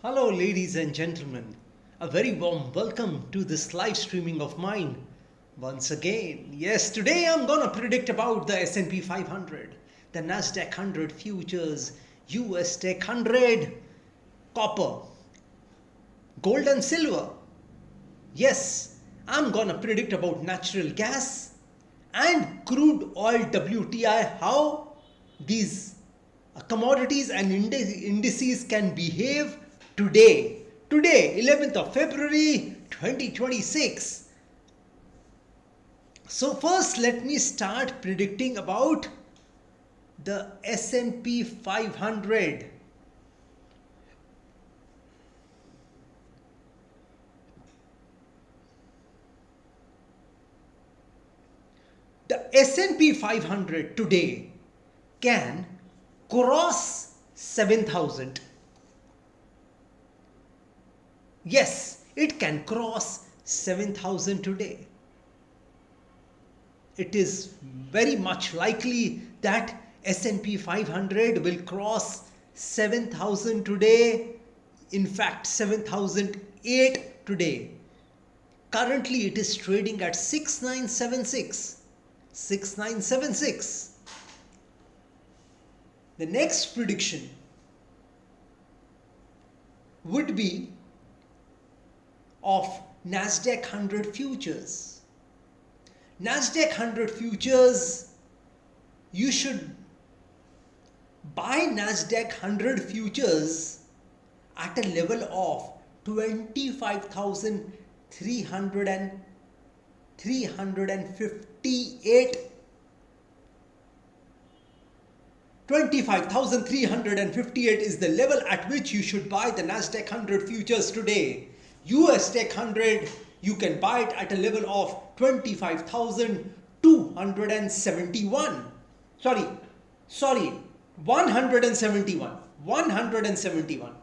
Hello, ladies and gentlemen. A very warm welcome to this live streaming of mine. Once again, yes, today I'm gonna predict about the S&P 500, the Nasdaq 100 futures, US Tech 100, copper, gold and silver. Yes, I'm gonna predict about natural gas and crude oil WTI, how these commodities and indices can behave today, 11th of February 2026. So first let me start predicting about the S&P 500. The S&P 500 today can cross 7,000. Yes, it can cross 7,000 today. It is very much likely that S&P 500 will cross 7,000 today. In fact, 7,008 today. Currently, it is trading at 6976. 6976. The next prediction would be of Nasdaq 100 futures. Nasdaq 100 futures, you should buy Nasdaq 100 futures at a level of 25,358. 25,358 is the level at which you should buy the Nasdaq 100 futures today. US Tech 100, you can buy it at a level of 25,271. Sorry, 171. 171.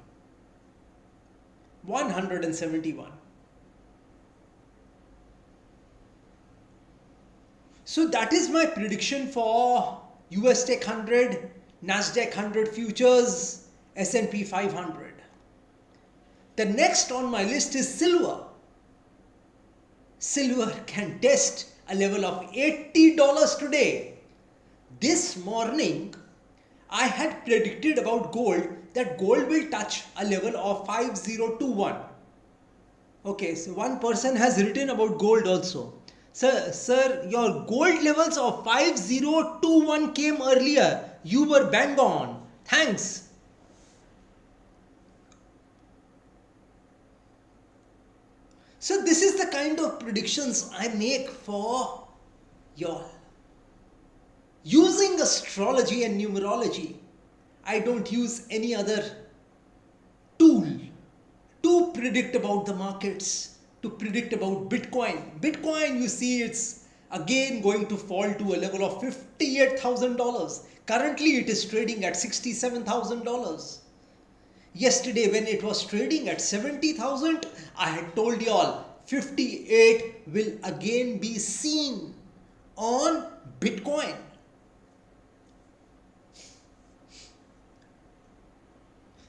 So that is my prediction for US Tech 100, Nasdaq 100 futures, S&P 500. The next on my list is silver. Silver can test a level of $80 today. This morning, I had predicted about gold that gold will touch a level of 5021. Okay, so one person has written about gold also. Sir, your gold levels of 5021 came earlier. You were bang on. Thanks. So this is the kind of predictions I make for y'all. Using astrology and numerology, I don't use any other tool to predict about the markets, to predict about Bitcoin. Bitcoin, you see, it's again going to fall to a level of $58,000. Currently, it is trading at $67,000. Yesterday, when it was trading at 70,000, I had told y'all 58 will again be seen on Bitcoin.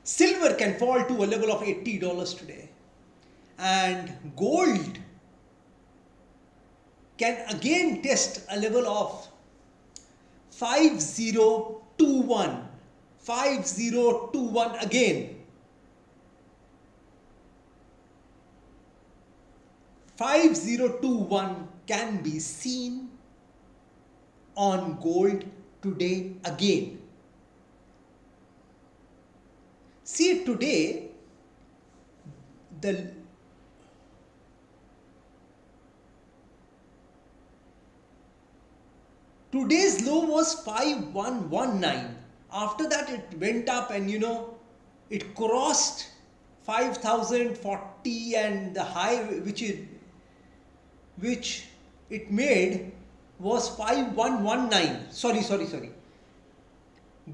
Silver can fall to a level of $80 today. And gold can again test a level of 5021. 5021 again. 5021 can be seen on gold today again. See, today today's low was 5119. After that, it went up and it crossed 5,040, and the high which it made was 5119. Sorry.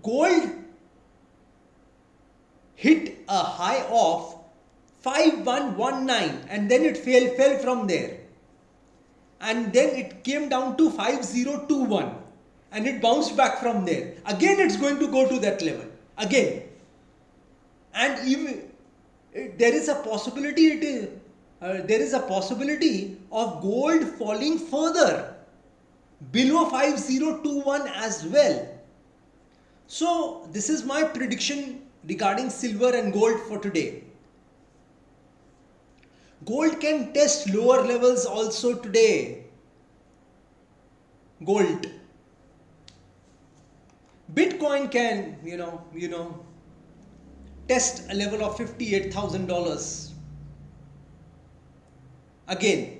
Gold hit a high of 5119 and then it fell from there. And then it came down to 5021. And it bounced back from there. Again, it's going to go to that level. Again. And there is a possibility there is a possibility of gold falling further below 5021 as well. So this is my prediction regarding silver and gold for today. Gold can test lower levels also today. Gold. Bitcoin can, test a level of $58,000 again.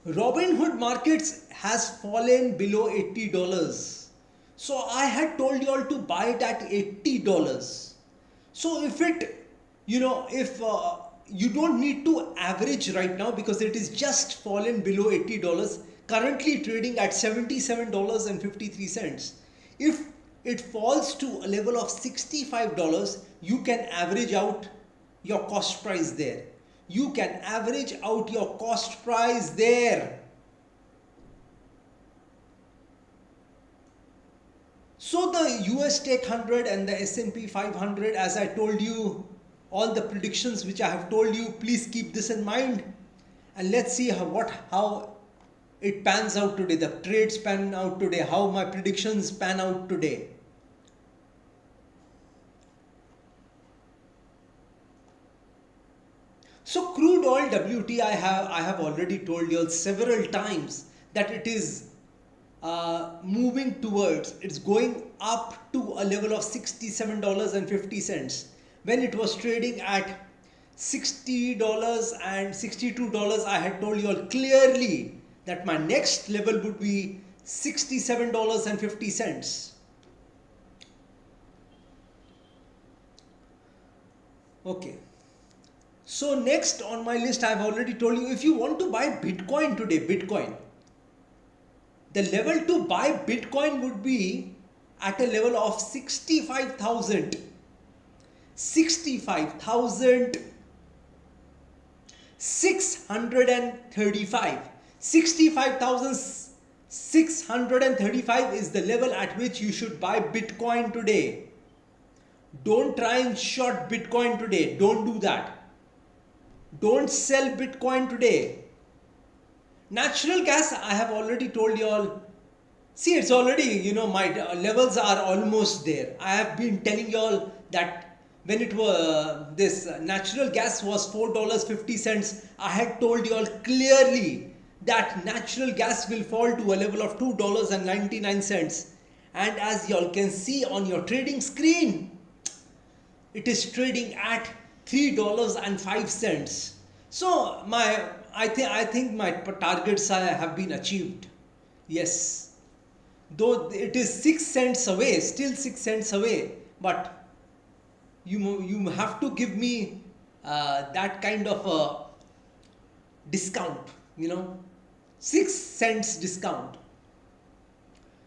Robinhood markets has fallen below $80. So I had told you all to buy it at $80. So if it, if you don't need to average right now because it is just fallen below $80, currently trading at $77.53. If it falls to a level of $65, you can average out your cost price there. You can average out your cost price there. So the US Tech 100 and the S&P 500, as I told you, all the predictions which I have told you, please keep this in mind. And let's see how it pans out today, the trades pan out today, how my predictions pan out today. So crude oil WT, I have already told you all several times that it is moving towards, it's going up to a level of $67.50. When it was trading at $60 and $62, I had told you all clearly that my next level would be $67.50. Okay. So next on my list, I have already told you, if you want to buy Bitcoin today, the level to buy Bitcoin would be at a level of 65,000. 65,635. 65,635 is the level at which you should buy Bitcoin today. Don't try and short Bitcoin today. Don't do that. Don't sell Bitcoin today. Natural gas, I have already told you all. See, it's already, my levels are almost there. I have been telling you all that when it was this natural gas was $4.50, I had told you all clearly that natural gas will fall to a level of $2.99. And as you all can see on your trading screen, it is trading at $3.05. So I think my targets have been achieved. Yes, though it is 6 cents away, still 6 cents away, but you have to give me that kind of a discount, 6 cents discount.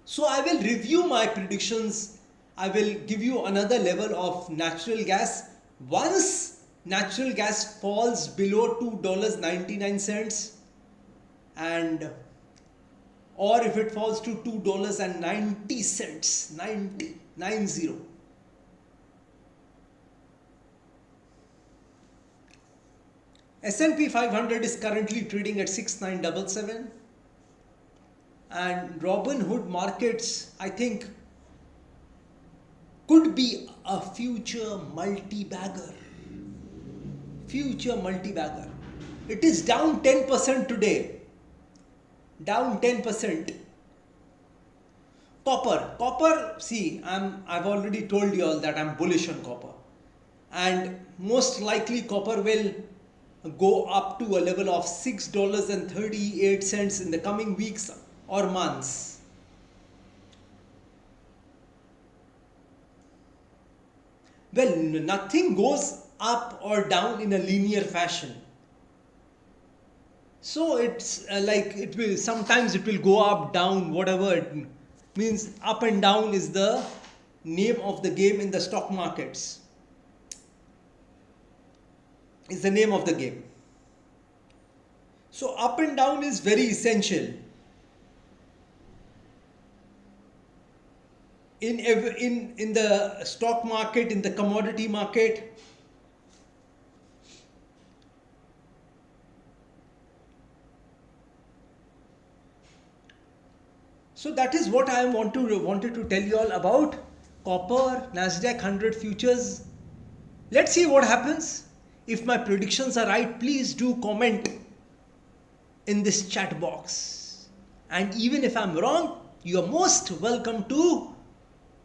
So I will review my predictions. I will give you another level of natural gas once natural gas falls below $2.99, and or if it falls to $2.90, 90. S&P 500 is currently trading at 6977, and Robinhood markets, I think, could be a future multi-bagger. It is down 10% today. Down 10%. Copper, see, I've already told you all that I'm bullish on copper. And most likely copper will go up to a level of $6.38 in the coming weeks or months. Well, nothing goes up or down in a linear fashion. So it's sometimes it will go up, down, whatever it means. Up and down is the name of the game in the stock markets. Is the name of the game. So up and down is very essential. in the stock market, in the commodity market. So that is what I wanted to tell you all about copper, Nasdaq 100 futures. Let's see what happens. If my predictions are right, please do comment in this chat box. And even if I'm wrong, you are most welcome to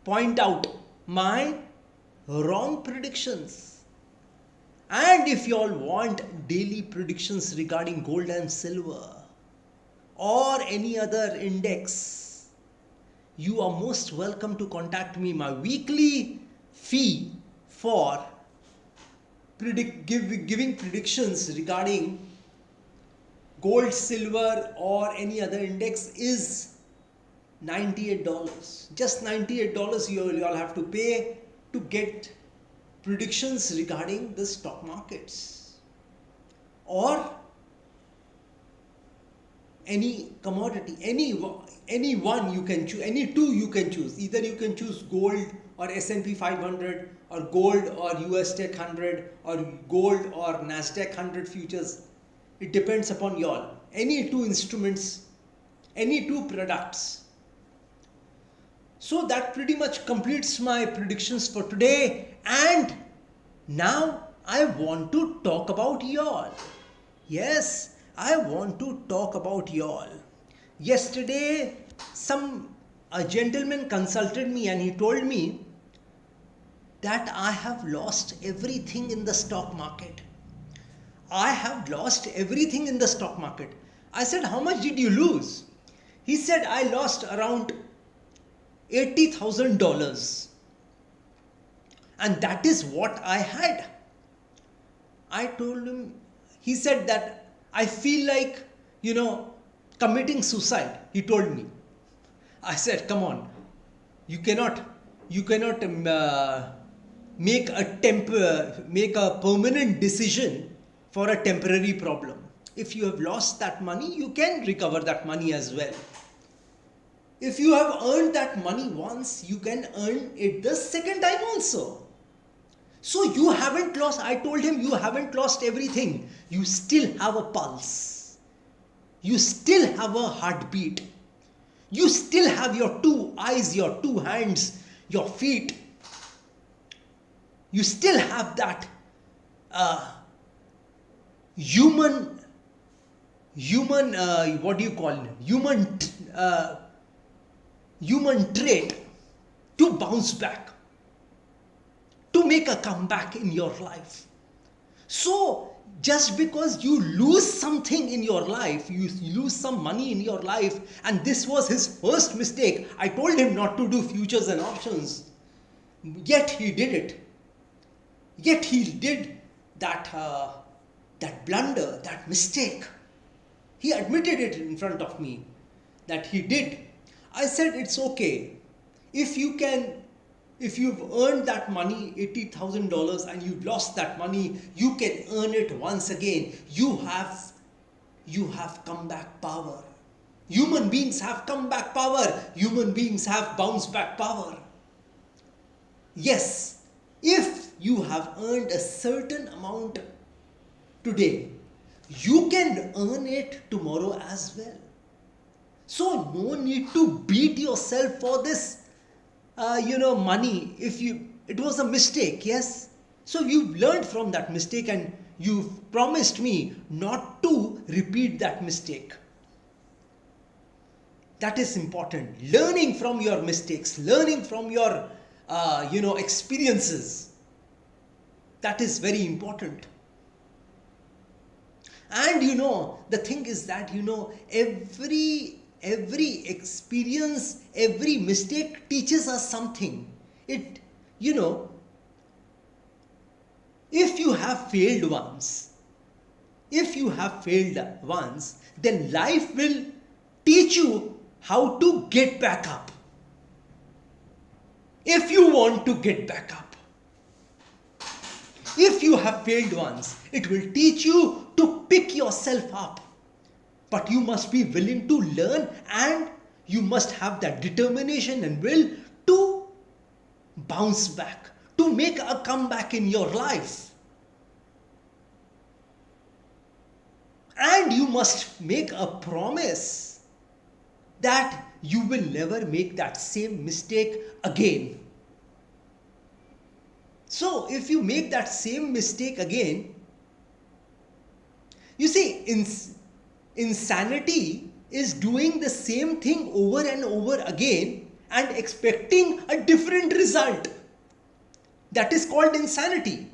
point out my wrong predictions. And if you all want daily predictions regarding gold and silver or any other index, you are most welcome to contact me. My weekly fee for giving predictions regarding gold, silver or any other index is $98. Just $98 you all have to pay to get predictions regarding the stock markets or any commodity, any one you can choose, any two you can choose. Either you can choose gold or S&P 500 or gold or US Tech 100 or gold or Nasdaq 100 futures. It depends upon you all. Any two instruments, any two products. So that pretty much completes my predictions for today. And now I want to talk about y'all. Yes, I want to talk about y'all. Yesterday, a gentleman consulted me and he told me that I have lost everything in the stock market. I have lost everything in the stock market. I said, how much did you lose? He said, I lost around $80,000. And that is what I had. I told him, he said that I feel like, committing suicide. He told me. I said, come on, you cannot make a permanent decision for a temporary problem. If you have lost that money, you can recover that money as well. If you have earned that money once, you can earn it the second time also. So you haven't lost, I told him, you haven't lost everything. You still have a pulse. You still have a heartbeat. You still have your two eyes, your two hands, your feet. You still have that human trait to bounce back, to make a comeback in your life. So just because you lose something in your life, you lose some money in your life, and this was his first mistake. I told him not to do futures and options, yet he did it. Yet he did that blunder, that mistake. He admitted it in front of me that he did. I said, it's okay. If you've earned that money, $80,000, and you lost that money, you can earn it once again. You have comeback power. Human beings have comeback power. Human beings have bounce back power. Yes, if you have earned a certain amount today, you can earn it tomorrow as well. So no need to beat yourself for this, money. It was a mistake, yes. So you've learned from that mistake and you've promised me not to repeat that mistake. That is important. Learning from your mistakes, learning from your, experiences. That is very important. And the thing is that, every experience, every mistake teaches us something. If you have failed once, then life will teach you how to get back up. If you want to get back up. If you have failed once, it will teach you to pick yourself up. But you must be willing to learn, and you must have that determination and will to bounce back, to make a comeback in your life. And you must make a promise that you will never make that same mistake again. So if you make that same mistake again, you see, insanity is doing the same thing over and over again and expecting a different result. That is called insanity.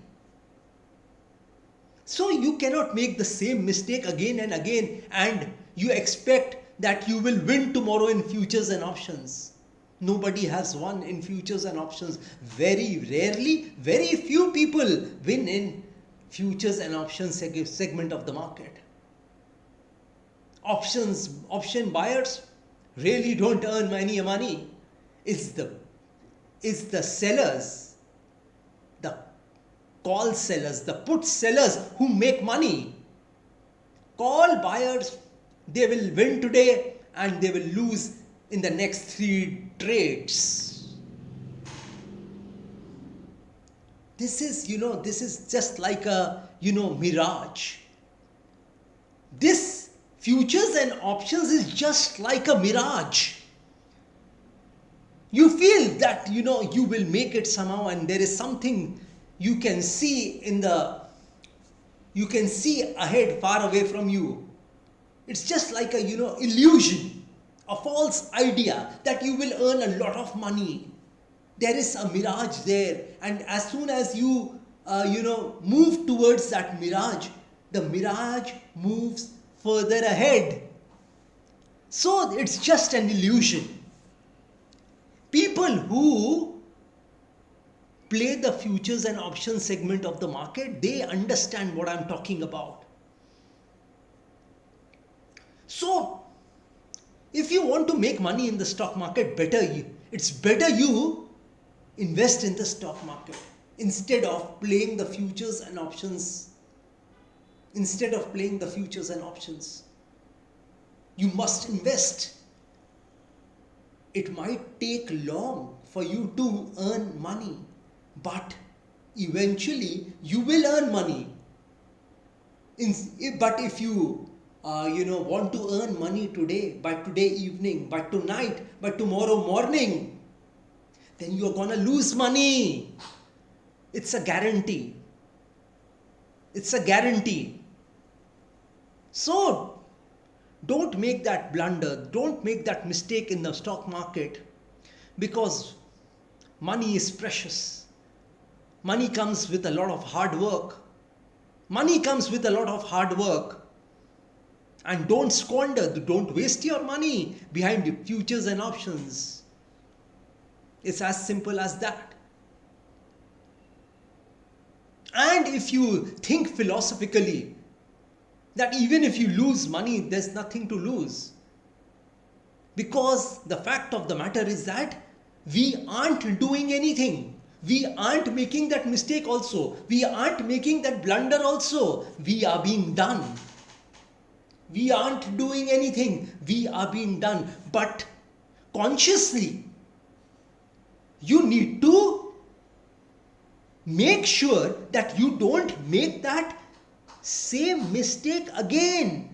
So you cannot make the same mistake again and again and you expect that you will win tomorrow in futures and options. Nobody has won in futures and options. Very rarely, very few people win in futures and options segment of the market. Option buyers really don't earn any money. It's the sellers, the call sellers, the put sellers who make money. Call buyers, they will win today and they will lose in the next 3 trades. This is just like a, mirage. This futures and options is just like a mirage. You feel that, you will make it somehow and there is something you can see you can see ahead far away from you. It's just like a, illusion, a false idea that you will earn a lot of money. There is a mirage there, and as soon as you, move towards that mirage, the mirage moves further ahead. So it's just an illusion. People who play the futures and options segment of the market, they understand what I'm talking about. So, if you want to make money in the stock market, it's better you invest in the stock market instead of playing the futures and options. You must invest. It might take long for you to earn money, but eventually you will earn money. But if you want to earn money today, by today evening, by tonight, by tomorrow morning, then you're gonna lose money. It's a guarantee. So don't make that blunder, don't make that mistake in the stock market, because money is precious. Money comes with a lot of hard work. And don't squander, don't waste your money behind the futures and options. It's as simple as that. And if you think philosophically that even if you lose money, there's nothing to lose. Because the fact of the matter is that we aren't doing anything. We aren't making that mistake also. We aren't making that blunder also. We are being done. We aren't doing anything. We are being done. But consciously, you need to make sure that you don't make that same mistake again.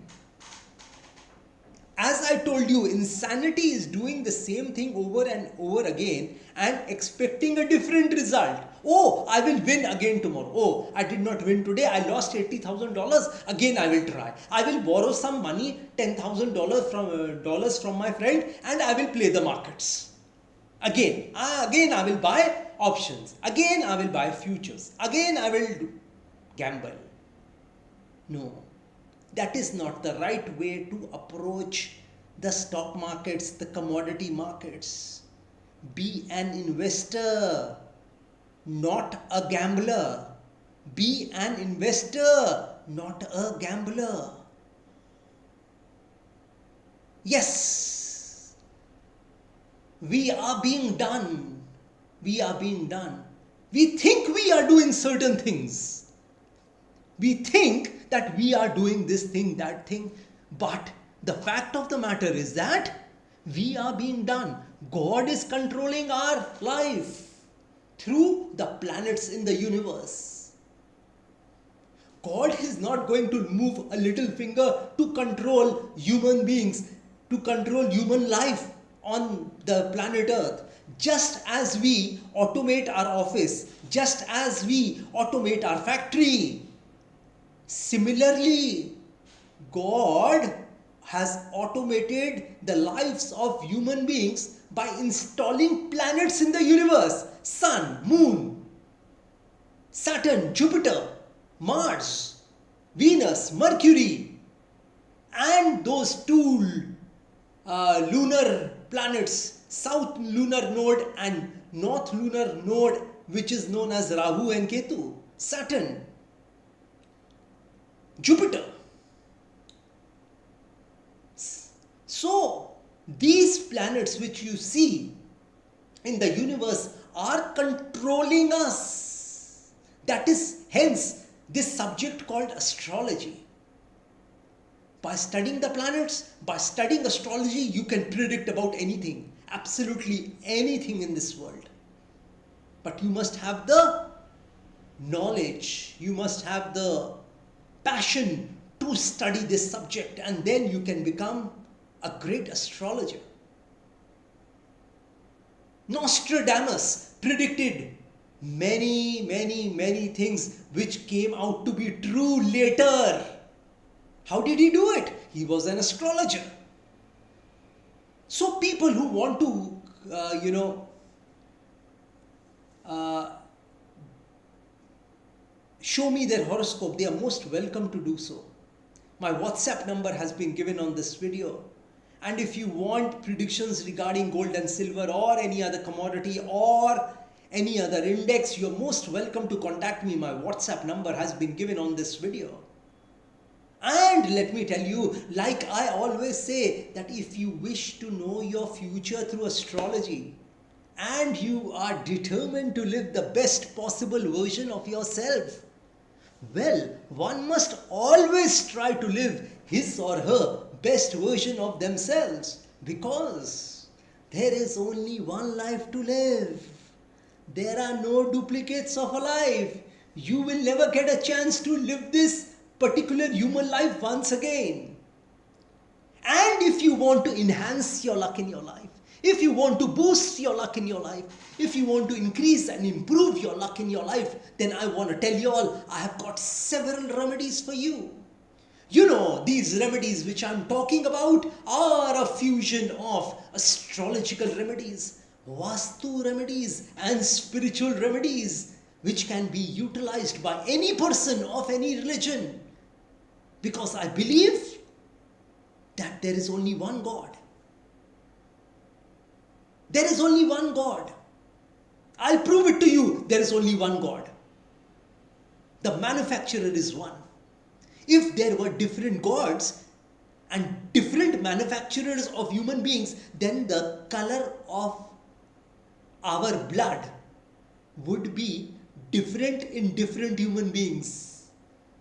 As I told you, insanity is doing the same thing over and over again and expecting a different result. Oh, I will win again tomorrow. Oh, I did not win today. I lost $80,000. Again, I will try. I will borrow some money, $10,000 from my friend, and I will play the markets. Again, I will buy options. Again, I will buy futures. Again, I will gamble. No. That is not the right way to approach the stock markets, the commodity markets. Be an investor, not a gambler. Be an investor, not a gambler. Yes, we are being done. We think we are doing certain things. We think that we are doing this thing, that thing, but the fact of the matter is that we are being done. God is controlling our life. through the planets in the universe. God is not going to move a little finger to control human beings, to control human life on the planet Earth. Just as we automate our office, just as we automate our factory, similarly, God has automated the lives of human beings by installing planets in the universe. Sun, Moon, Saturn, Jupiter, Mars, Venus, Mercury, and those two lunar planets, South Lunar Node and North Lunar Node, which is known as Rahu and Ketu, Saturn, Jupiter. So, these planets which you see in the universe are controlling us. That is hence this subject called astrology. By studying the planets, by studying astrology, you can predict about anything, absolutely anything in this world. But you must have the knowledge, you must have the passion to study this subject, and then you can become a great astrologer. Nostradamus predicted many things which came out to be true later. How did he do it? He was an astrologer. So people who want to, show me their horoscope, they are most welcome to do so. My WhatsApp number has been given on this video. And if you want predictions regarding gold and silver or any other commodity or any other index, you're most welcome to contact me. My WhatsApp number has been given on this video. And let me tell you, like I always say, that if you wish to know your future through astrology and you are determined to live the best possible version of yourself, well, one must always try to live his or her best version of themselves, because there is only one life to live. There are no duplicates of a life. You will never get a chance to live this particular human life once again. And if you want to enhance your luck in your life, if you want to boost your luck in your life, if you want to increase and improve your luck in your life, then I want to tell you all, I have got several remedies for you. You know, these remedies which I'm talking about are a fusion of astrological remedies, Vastu remedies and spiritual remedies, which can be utilized by any person of any religion. Because I believe that there is only one God. There is only one God. I'll prove it to you. There is only one God. The manufacturer is one. If there were different gods and different manufacturers of human beings, then the color of our blood would be different in different human beings.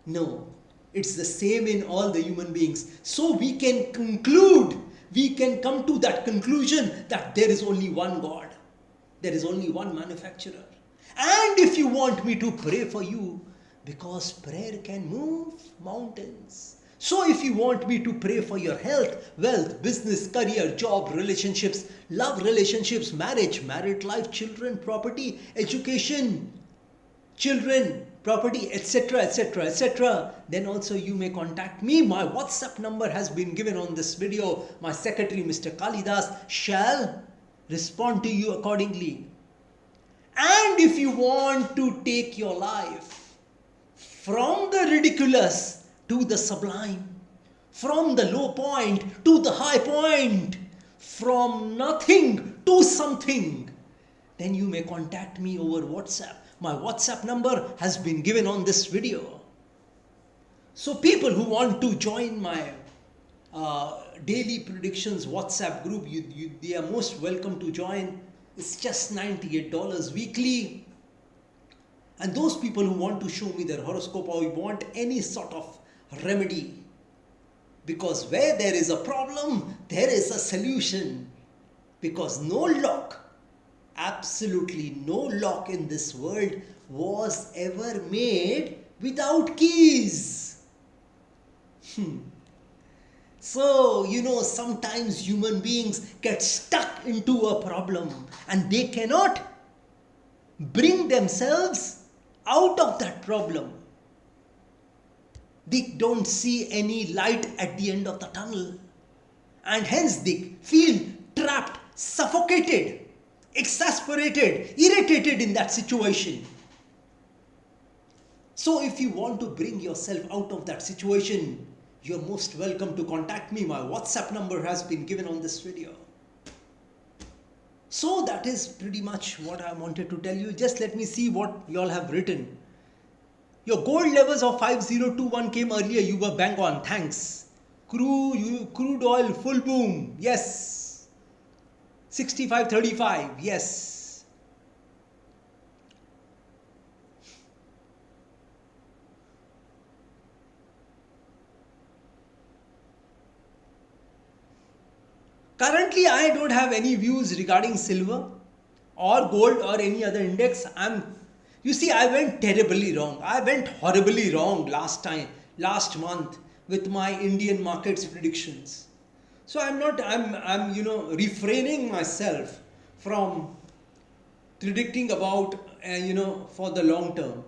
No, it's the same in all the human beings. So we can conclude, we can come to that conclusion that there is only one God. There is only one manufacturer. And if you want me to pray for you, because prayer can move mountains. So if you want me to pray for your health, wealth, business, career, job, relationships, love relationships, marriage, married life, children, property, education, children, property, etc., etc., etc., then also you may contact me. My WhatsApp number has been given on this video. My secretary, Mr. Kalidas, shall respond to you accordingly. And if you want to take your life from the ridiculous to the sublime, from the low point to the high point, from nothing to something, then you may contact me over WhatsApp. My WhatsApp number has been given on this video. So people who want to join my daily predictions WhatsApp group, they are most welcome to join. It's just $98 weekly. And those people who want to show me their horoscope or want any sort of remedy, because where there is a problem, there is a solution. Because no lock Absolutely no lock in this world was ever made without keys. So, sometimes human beings get stuck into a problem and they cannot bring themselves out of that problem. They don't see any light at the end of the tunnel, and hence they feel trapped, suffocated, exasperated, irritated in that situation. So if you want to bring yourself out of that situation, you're most welcome to contact me. My WhatsApp number has been given on this video. So that is pretty much what I wanted to tell you. Just let me see what you all have written. Your gold levels of 5021 came earlier. You were bang on. Thanks. Crude oil full boom. Yes. 65.35. Yes. Currently, I don't have any views regarding silver or gold or any other index. You see, I went terribly wrong. I went horribly wrong last month with my Indian markets predictions. So I'm refraining myself from predicting about, for the long term.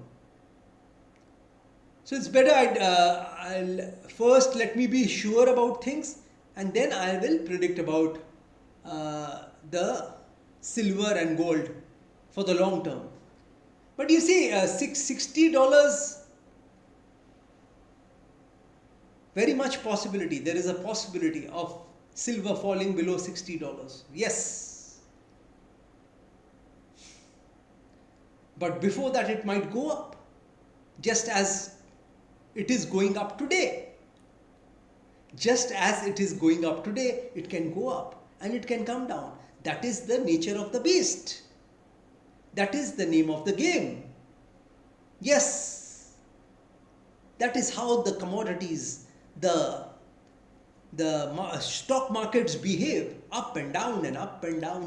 So it's better I'll first let me be sure about things, and then I will predict about the silver and gold for the long term. But you see, $60, very much possibility. There is a possibility of silver falling below $60. Yes. But before that, it might go up, just as it is going up today. Just as it is going up today, it can go up and it can come down. That is the nature of the beast. That is the name of the game. Yes. That is how the commodities, the stock markets behave, up and down,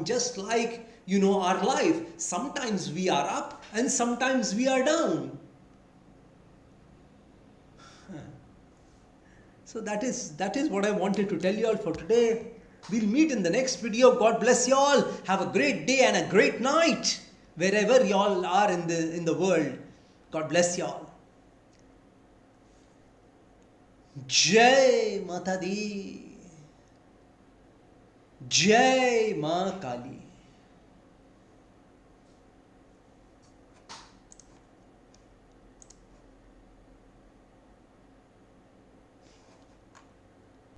just like, our life. Sometimes we are up and sometimes we are down. So that is what I wanted to tell you all for today. We'll meet in the next video. God bless you all. Have a great day and a great night wherever you all are in the world. God bless you all. Jai Mata Di. Jai Ma Kali.